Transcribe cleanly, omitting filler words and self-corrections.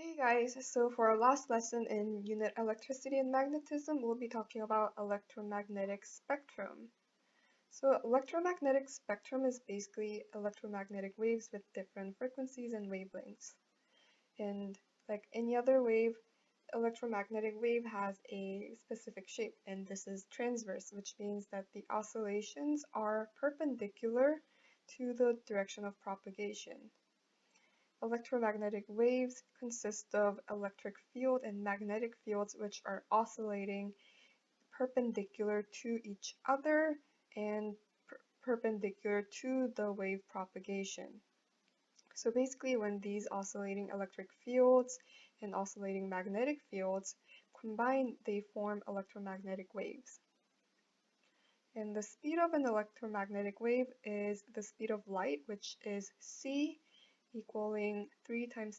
Hey guys, so for our last lesson in Unit Electricity and Magnetism, we'll be talking about electromagnetic spectrum. So electromagnetic spectrum is basically electromagnetic waves with different frequencies and wavelengths. And like any other wave, electromagnetic wave has a specific shape, and this is transverse, which means that the oscillations are perpendicular to the direction of propagation. Electromagnetic waves consist of electric field and magnetic fields which are oscillating perpendicular to each other and perpendicular to the wave propagation. So basically when these oscillating electric fields and oscillating magnetic fields combine, they form electromagnetic waves. And the speed of an electromagnetic wave is the speed of light, which is c equaling 3 times